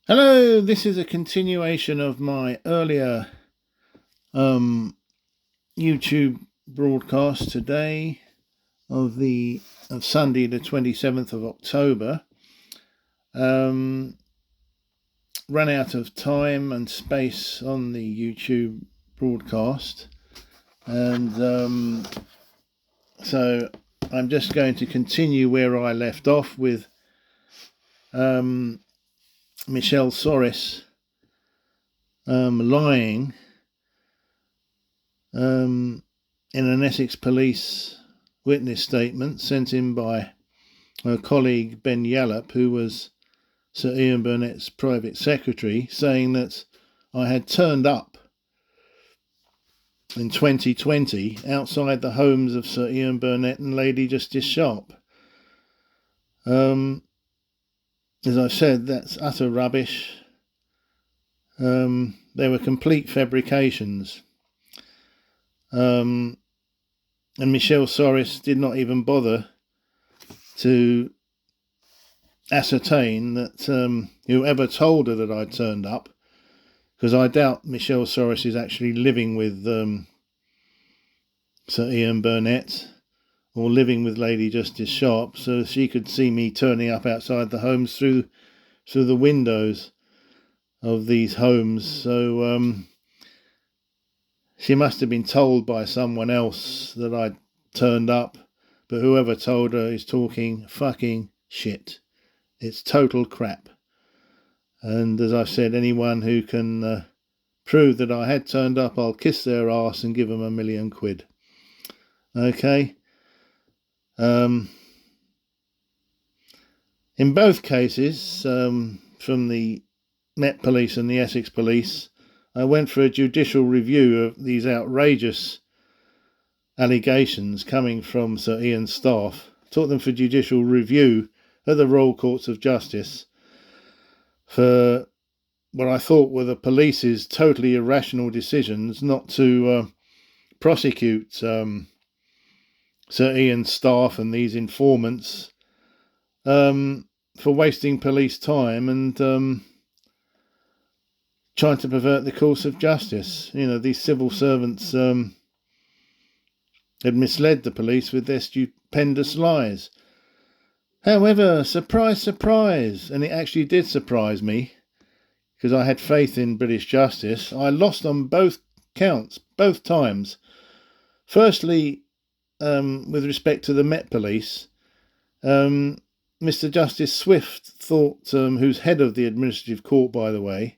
Hello, this is a continuation of my earlier YouTube broadcast today of Sunday the 27th of October. Ran out of time and space on the YouTube broadcast, and so I'm just going to continue where I left off with Michelle Soros lying in an Essex police witness statement sent in by her colleague Ben Yallop, who was Sir Ian Burnett's private secretary, saying that I had turned up in 2020 outside the homes of Sir Ian Burnett and Lady Justice Sharp. As I said, that's utter rubbish. They were complete fabrications. And Michelle Soros did not even bother to ascertain that whoever told her that I'd turned up, because I doubt Michelle Soros is actually living with Sir Ian Burnett or living with Lady Justice Sharp, so she could see me turning up outside the homes through the windows of these homes. So she must have been told by someone else that I'd turned up, but whoever told her is talking fucking shit. It's total crap. And as I said, anyone who can prove that I had turned up, I'll kiss their arse and give them £1 million. Okay? In both cases, from the Met Police and the Essex Police, I went for a judicial review of these outrageous allegations coming from Sir Ian's staff. Took them for judicial review at the Royal Courts of Justice for what I thought were the police's totally irrational decisions not to prosecute Sir Ian's staff and these informants for wasting police time and trying to pervert the course of justice. You know, these civil servants had misled the police with their stupendous lies. However, surprise, surprise, and it actually did surprise me, because I had faith in British justice. I lost on both counts, both times. Firstly, with respect to the Met Police, Mr. Justice Swift thought, who's head of the administrative court, by the way,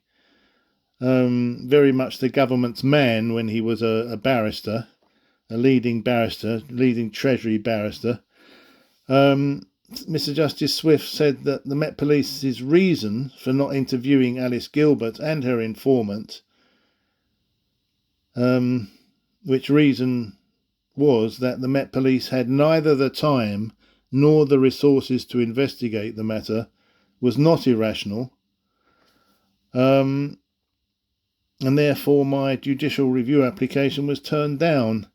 very much the government's man when he was a barrister, a leading Treasury barrister. Mr. Justice Swift said that the Met Police's reason for not interviewing Alice Gilbert and her informant, which reason was that the Met Police had neither the time nor the resources to investigate the matter, was not irrational, and therefore my judicial review application was turned down.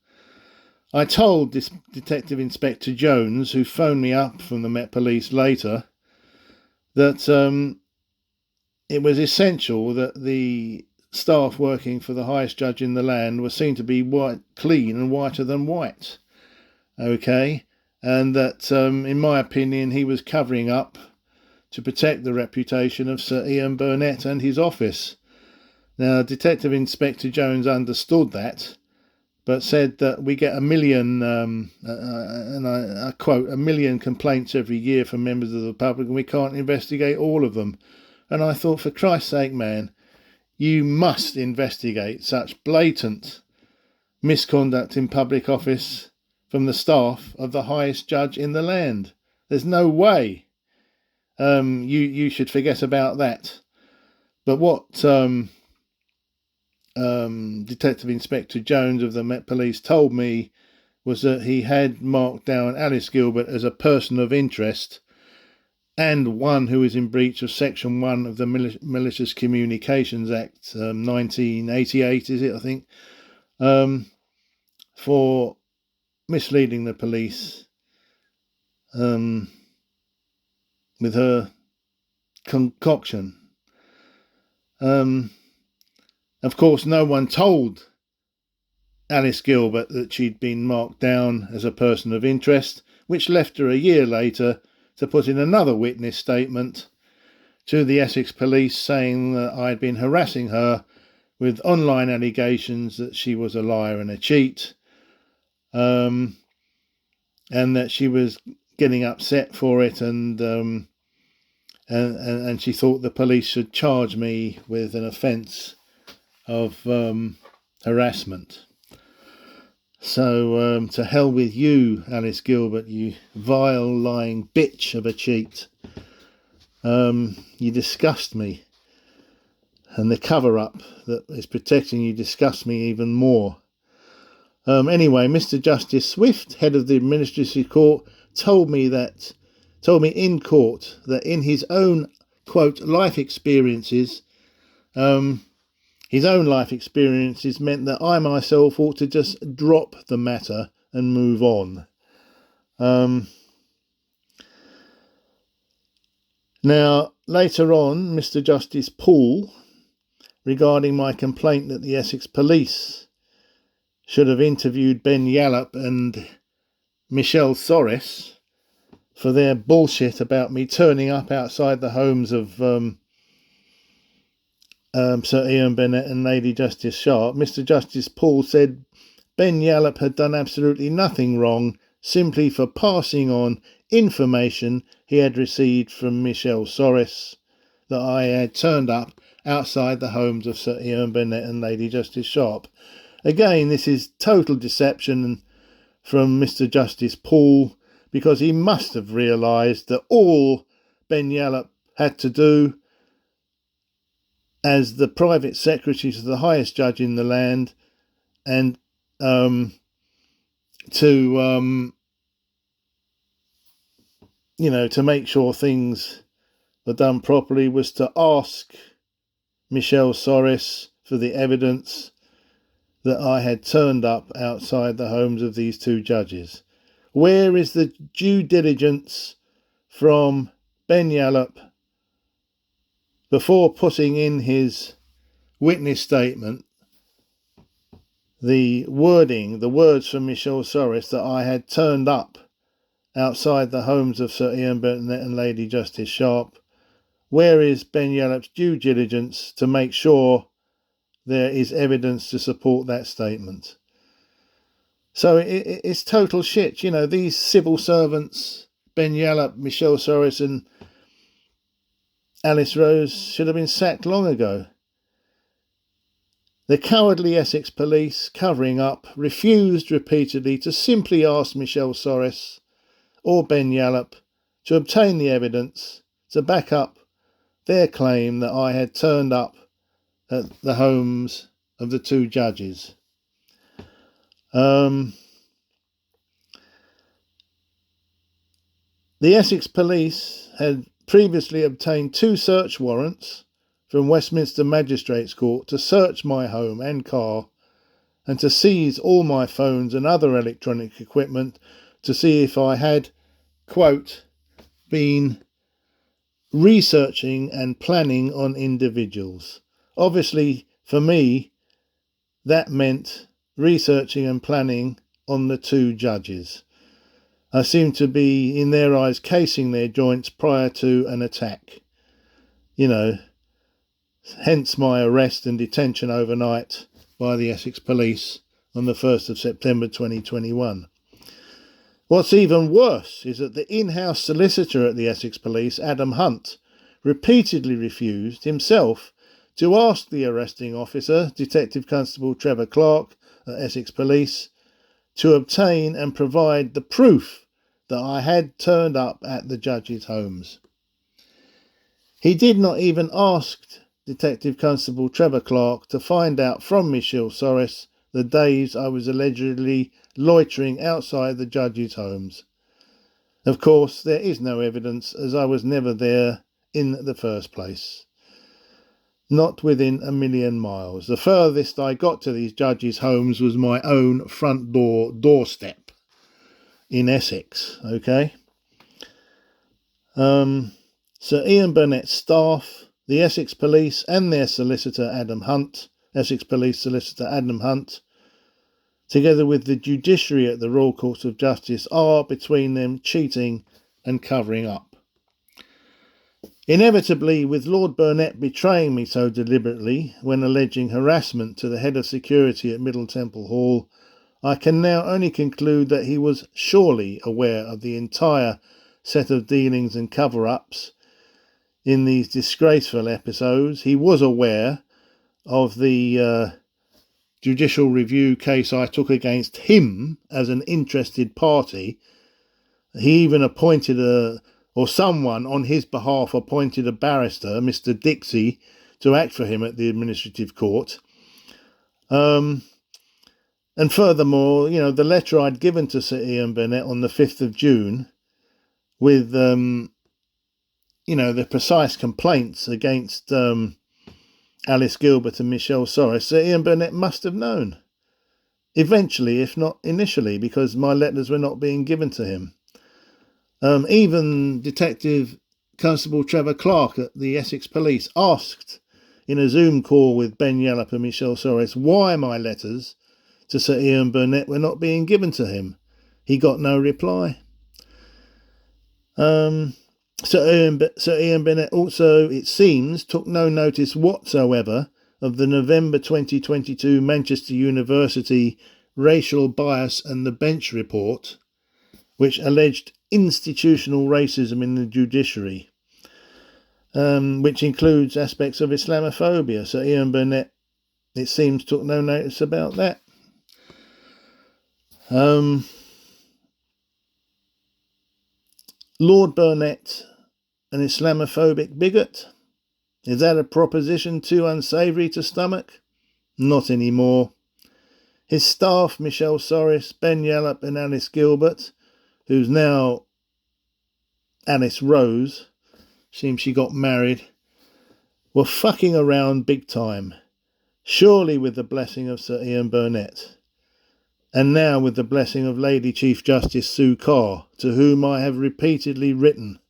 I told this Detective Inspector Jones, who phoned me up from the Met Police later, that it was essential that the staff working for the highest judge in the land were seen to be clean and whiter than white. Okay? And that, in my opinion, he was covering up to protect the reputation of Sir Ian Burnett and his office. Now, Detective Inspector Jones understood that, but said that we get 1 million, and I quote, 1 million complaints every year from members of the public, and we can't investigate all of them. And I thought, for Christ's sake, man, you must investigate such blatant misconduct in public office from the staff of the highest judge in the land. There's no way you should forget about that. But what Detective Inspector Jones of the Met Police told me was that he had marked down Alice Gilbert as a person of interest and one who is in breach of Section 1 of the Malicious Communications Act, 1988, is it, I think, for misleading the police with her concoction. Of course, no one told Alice Gilbert that she'd been marked down as a person of interest, which left her a year later to put in another witness statement to the Essex police saying that I'd been harassing her with online allegations that she was a liar and a cheat, and that she was getting upset for it, and she thought the police should charge me with an offence of harassment. So to hell with you, Alice Gilbert, you vile, lying bitch of a cheat. You disgust me. And the cover-up that is protecting you disgusts me even more. Anyway, Mr. Justice Swift, head of the Administrative Court, told me in court that in his own, quote, life experiences, meant that I myself ought to just drop the matter and move on. Now, later on, Mr. Justice Poole, regarding my complaint that the Essex police should have interviewed Ben Yallop and Michelle Soris for their bullshit about me turning up outside the homes of Sir Ian Burnett and Lady Justice Sharp, Mr. Justice Poole said Ben Yallop had done absolutely nothing wrong, simply for passing on information he had received from Michelle Soris that I had turned up outside the homes of Sir Ian Burnett and Lady Justice Sharp. Again, this is total deception from Mr. Justice Poole, because he must have realised that all Ben Yallop had to do as the private secretary to the highest judge in the land and to make sure things were done properly was to ask Michelle Soris for the evidence that I had turned up outside the homes of these two judges. Where is the due diligence from Ben Yallop before putting in his witness statement the words from Michelle Soris that I had turned up outside the homes of Sir Ian Burnett and Lady Justice Sharp? Where is Ben Yallop's due diligence to make sure there is evidence to support that statement? So it's total shit. These civil servants, Ben Yallop, Michelle Soris and Alice Rose, should have been sacked long ago. The cowardly Essex police, covering up, refused repeatedly to simply ask Michelle Soris or Ben Yallop to obtain the evidence to back up their claim that I had turned up at the homes of the two judges. The Essex police had previously obtained 2 search warrants from Westminster Magistrates Court to search my home and car and to seize all my phones and other electronic equipment to see if I had, quote, been researching and planning on individuals. Obviously, for me, that meant researching and planning on the 2 judges. I seemed to be, in their eyes, casing their joints prior to an attack. Hence my arrest and detention overnight by the Essex Police on the 1st of September 2021. What's even worse is that the in-house solicitor at the Essex Police, Adam Hunt, repeatedly refused himself to ask the arresting officer, Detective Constable Trevor Clark at Essex Police, to obtain and provide the proof that I had turned up at the judges' homes. He did not even ask Detective Constable Trevor Clark to find out from Michelle Soris the days I was allegedly loitering outside the judges' homes. Of course, there is no evidence, as I was never there in the first place. Not within a million miles. The furthest I got to these judges' homes was my own front doorstep in Essex, okay? Sir Ian Burnett's staff the Essex Police and their solicitor Essex Police Solicitor Adam Hunt, together with the judiciary at the Royal Court of Justice, are between them cheating and covering up. Inevitably, with Lord Burnett betraying me so deliberately when alleging harassment to the head of security at Middle Temple Hall, I can now only conclude that he was surely aware of the entire set of dealings and cover-ups in these disgraceful episodes. He was aware of the judicial review case I took against him as an interested party. He even appointed someone on his behalf appointed a barrister, Mr. Dixie, to act for him at the administrative court. And furthermore, the letter I'd given to Sir Ian Burnett on the 5th of June with, the precise complaints against Alice Gilbert and Michelle Sorris, Sir Ian Burnett must have known. Eventually, if not initially, because my letters were not being given to him. Even Detective Constable Trevor Clark at the Essex Police asked in a Zoom call with Ben Yallop and Michelle Sorris why my letters to Sir Ian Burnett were not being given to him. He got no reply. Sir Ian Burnett also, it seems, took no notice whatsoever of the November 2022 Manchester University Racial Bias and the Bench report, which alleged institutional racism in the judiciary, which includes aspects of Islamophobia. Sir Ian Burnett, it seems, took no notice about that. Lord Burnett, an Islamophobic bigot? Is that a proposition too unsavoury to stomach? Not anymore. His staff, Michelle Sorris, Ben Yallop and Alice Gilbert, who's now Alice Rose, seems she got married, were fucking around big time, surely with the blessing of Sir Ian Burnett. And now with the blessing of Lady Chief Justice Sue Carr, to whom I have repeatedly written.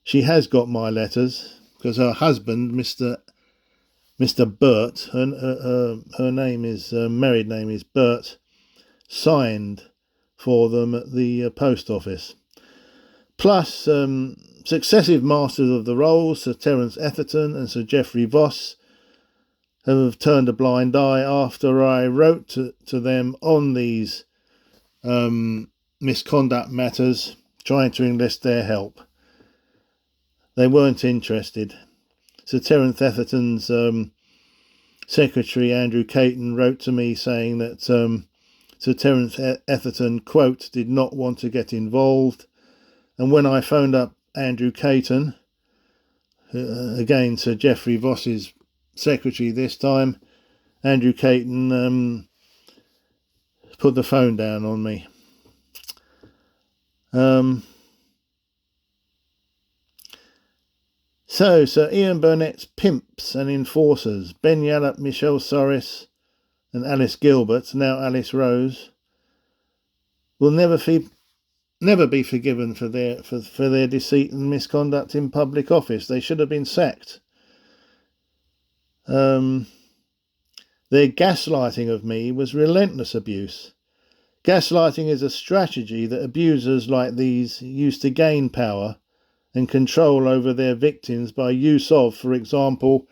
She has got my letters, because her husband, Mr. Burt, her name is, married name is Burt, signed for them at the post office. Plus, successive masters of the rolls, Sir Terence Etherton and Sir Geoffrey Voss, have turned a blind eye after I wrote to them on these misconduct matters, trying to enlist their help. They weren't interested. Sir Terence Etherton's secretary, Andrew Caton, wrote to me saying that Sir Terence Etherton, quote, did not want to get involved. And when I phoned up Andrew Caton, again Sir Geoffrey Voss's secretary this time, Andrew Caton put the phone down on me. So, Sir Ian Burnett's pimps and enforcers, Ben Yallop, Michelle Sorris and Alice Gilbert, now Alice Rose, will never be forgiven for their deceit and misconduct in public office. They should have been sacked. Their gaslighting of me was relentless abuse. Gaslighting is a strategy that abusers like these use to gain power and control over their victims by use of, for example,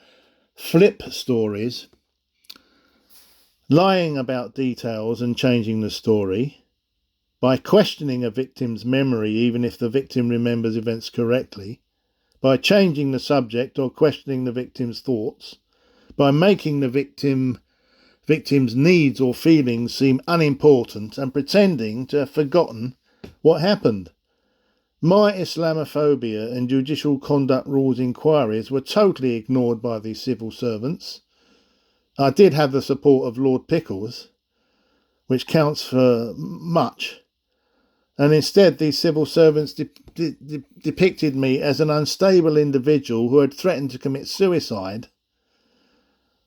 flip stories, lying about details and changing the story, by questioning a victim's memory even if the victim remembers events correctly, by changing the subject or questioning the victim's thoughts, by making the victim's needs or feelings seem unimportant and pretending to have forgotten what happened. My Islamophobia and judicial conduct rules inquiries were totally ignored by these civil servants. I did have the support of Lord Pickles, which counts for much, and instead these civil servants depicted me as an unstable individual who had threatened to commit suicide.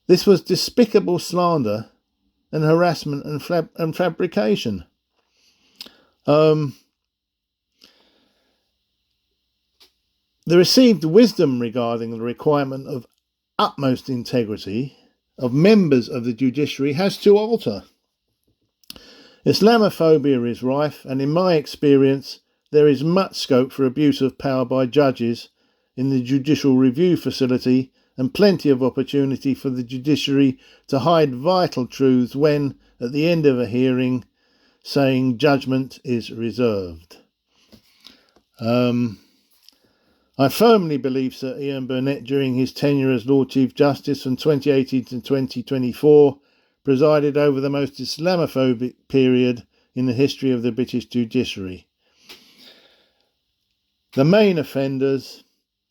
This was despicable slander and harassment and fabrication. The received wisdom regarding the requirement of utmost integrity of members of the judiciary has to alter. Islamophobia is rife, and in my experience, there is much scope for abuse of power by judges in the judicial review facility, and plenty of opportunity for the judiciary to hide vital truths when, at the end of a hearing, saying judgment is reserved. I firmly believe Sir Ian Burnett, during his tenure as Lord Chief Justice from 2018 to 2024, presided over the most Islamophobic period in the history of the British judiciary. The main offenders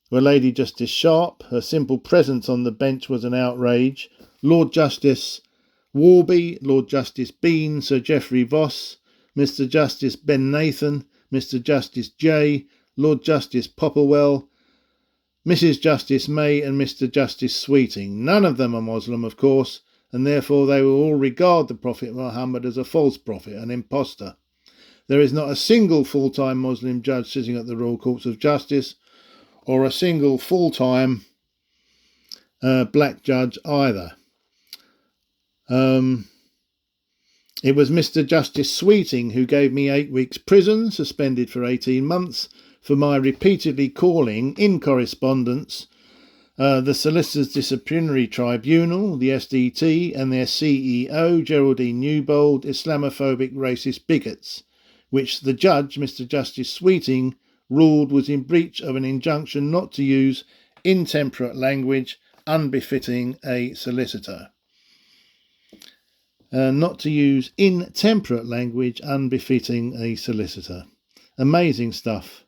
were Lady Justice Sharp. Her simple presence on the bench was an outrage. Lord Justice Warby, Lord Justice Bean, Sir Geoffrey Voss, Mr Justice Ben Nathan, Mr Justice Jay, Lord Justice Popplewell, Mrs Justice May and Mr Justice Sweeting. None of them are Muslim, of course, and therefore they will all regard the Prophet Muhammad as a false prophet, an impostor. There is not a single full-time Muslim judge sitting at the Royal Courts of Justice, or a single full-time black judge either. It was Mr Justice Sweeting who gave me 8 weeks prison, suspended for 18 months, for my repeatedly calling, in correspondence, the Solicitors Disciplinary Tribunal, the SDT, and their CEO, Geraldine Newbold, Islamophobic racist bigots, which the judge, Mr Justice Sweeting, ruled was in breach of an injunction not to use intemperate language unbefitting a solicitor. Not to use intemperate language unbefitting a solicitor. Amazing stuff.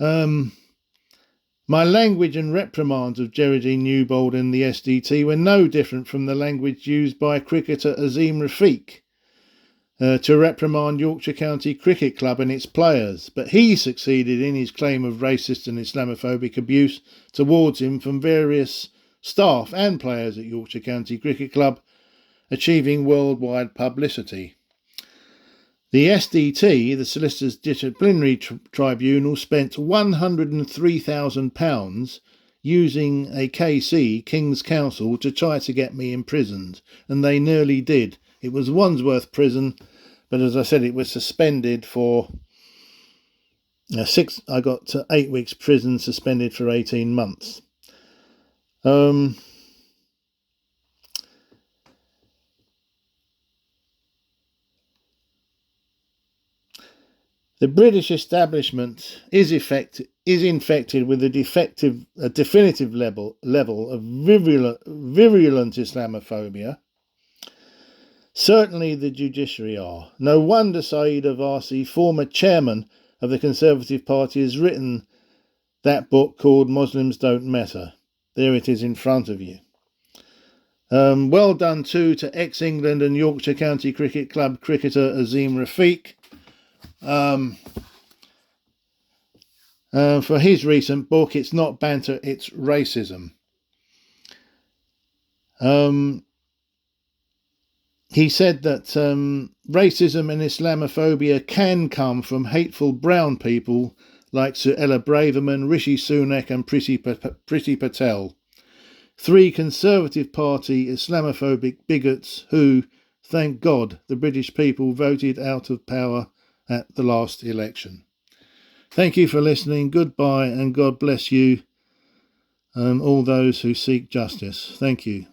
My language and reprimands of Geraldine Newbold and the SDT were no different from the language used by cricketer Azim Rafiq to reprimand Yorkshire County Cricket Club and its players, but he succeeded in his claim of racist and Islamophobic abuse towards him from various staff and players at Yorkshire County Cricket Club, achieving worldwide publicity. The SDT, the Solicitors Disciplinary Tribunal, spent £103,000 using a KC, King's Counsel, to try to get me imprisoned, and they nearly did. It was Wandsworth Prison, but as I said, it was suspended for I got 8 weeks prison, suspended for 18 months. The British establishment is infected with a definitive level of virulent Islamophobia. Certainly the judiciary are. No wonder Saeed Abbasi, former chairman of the Conservative Party, has written that book called Muslims Don't Matter. There it is in front of you. Well done too to ex-England and Yorkshire County Cricket Club cricketer Azim Rafiq for his recent book, It's Not Banter, It's Racism. He said that racism and Islamophobia can come from hateful brown people like Sir Ella Braverman, Rishi Sunak and Priti Patel. 3 Conservative Party Islamophobic bigots who, thank God, the British people voted out of power at the last election. Thank you for listening. Goodbye, and God bless you, all those who seek justice. Thank you.